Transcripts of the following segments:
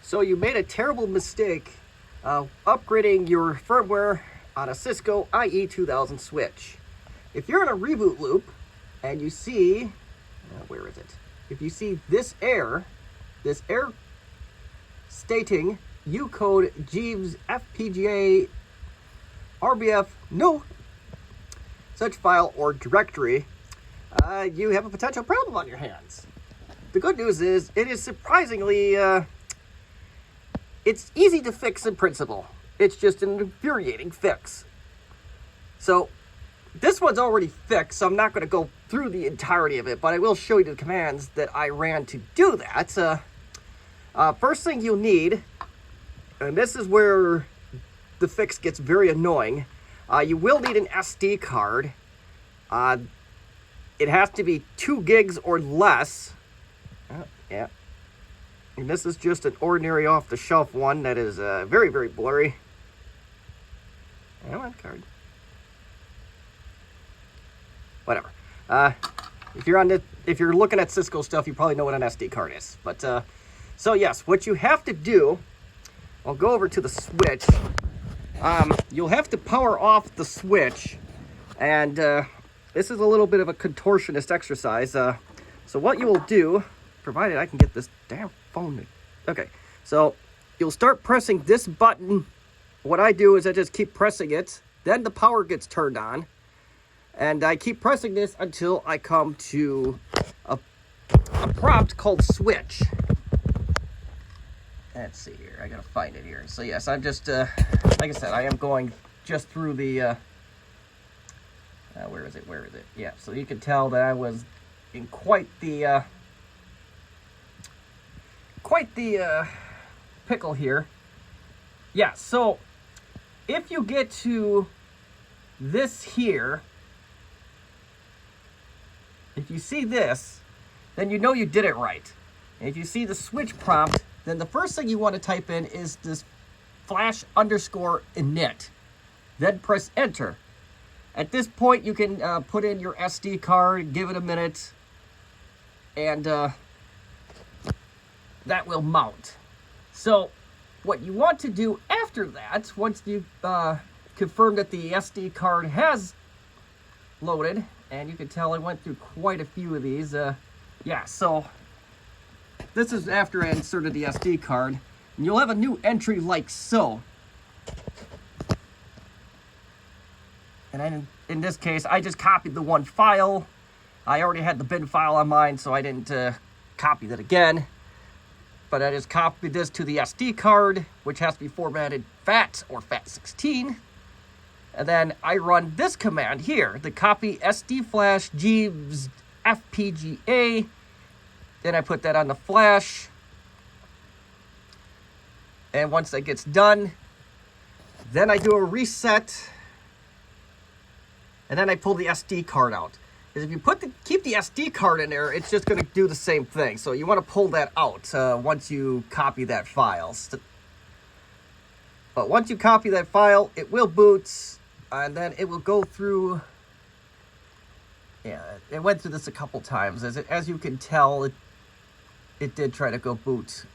So you made a terrible mistake upgrading your firmware on a Cisco IE 2000 switch. If you're in a reboot loop and you see, where is it? If you see this error stating ucode jeevesfpga.rbf no such file or directory, you have a potential problem on your hands. The good news is it is surprisingly it's easy to fix in principle. It's just an infuriating fix. So this one's already fixed, so I'm not going to go through the entirety of it, but I will show you the commands that I ran to do that. First thing you'll need, and this is where the fix gets very annoying, you will need an SD card. It has to be 2 gigs or less. Yeah. And this is just an ordinary off-the-shelf one that is very, very blurry. Come on, card. Whatever. If you're looking at Cisco stuff, you probably know what an SD card is. But so yes, what you have to do, I'll go over to the switch. You'll have to power off the switch, and this is a little bit of a contortionist exercise. So what you will do, provided I can get this damn phone. Okay, so you'll start pressing this button. What I do is I just keep pressing it. Then the power gets turned on. And I keep pressing this until I come to a prompt called switch. Let's see here. I gotta find it here. So yes, I'm just, like I said, I am going just through the, where is it? Yeah, so you can tell that I was in quite the pickle here. Yeah, so if you get to this here, if you see this, then you know you did it right. And if you see the switch prompt, then the first thing you want to type in is this /_init. Then press enter. At this point, you can put in your SD card, give it a minute, and that will mount. So what you want to do after that, once you confirm that the SD card has loaded, and you can tell I went through quite a few of these. Yeah, so this is after I inserted the SD card. And you'll have a new entry like so. And in this case, I just copied the one file. I already had the bin file on mine, so I didn't copy that again. But I just copied this to the SD card, which has to be formatted FAT or FAT16. And then I run this command here, the copy sdflash jeevesfpga. Then I put that on the flash. And once that gets done, then I do a reset. And then I pull the SD card out. Because if you keep the SD card in there, it's just going to do the same thing. So you want to pull that out once you copy that file. But once you copy that file, it will boot. And then it will go through. Yeah, it went through this a couple times. As you can tell, it did try to go boot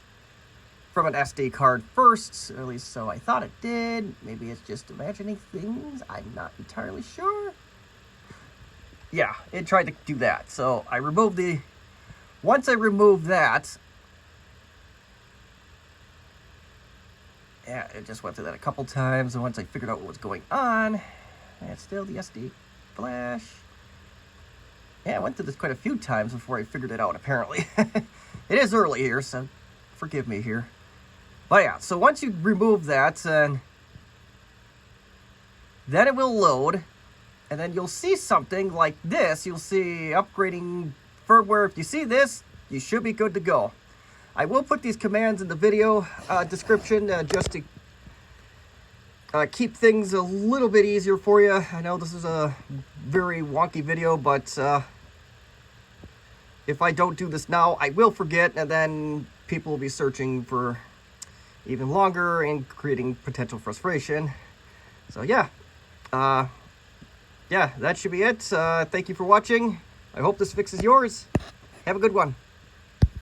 from an SD card first. Or at least so I thought it did. Maybe it's just imagining things. I'm not entirely sure. Yeah, it tried to do that. So I removed once I removed that, yeah, it just went through that a couple times, and once I figured out what was going on, and still the SD flash. Yeah, I went through this quite a few times before I figured it out, apparently. It is early here, so forgive me here. But yeah, so once you remove that, then it will load, and then you'll see something like this. You'll see upgrading firmware. If you see this, you should be good to go. I will put these commands in the video description just to keep things a little bit easier for you. I know this is a very wonky video, but if I don't do this now, I will forget, and then people will be searching for even longer and creating potential frustration. So yeah, that should be it. Thank you for watching. I hope this fixes yours. Have a good one.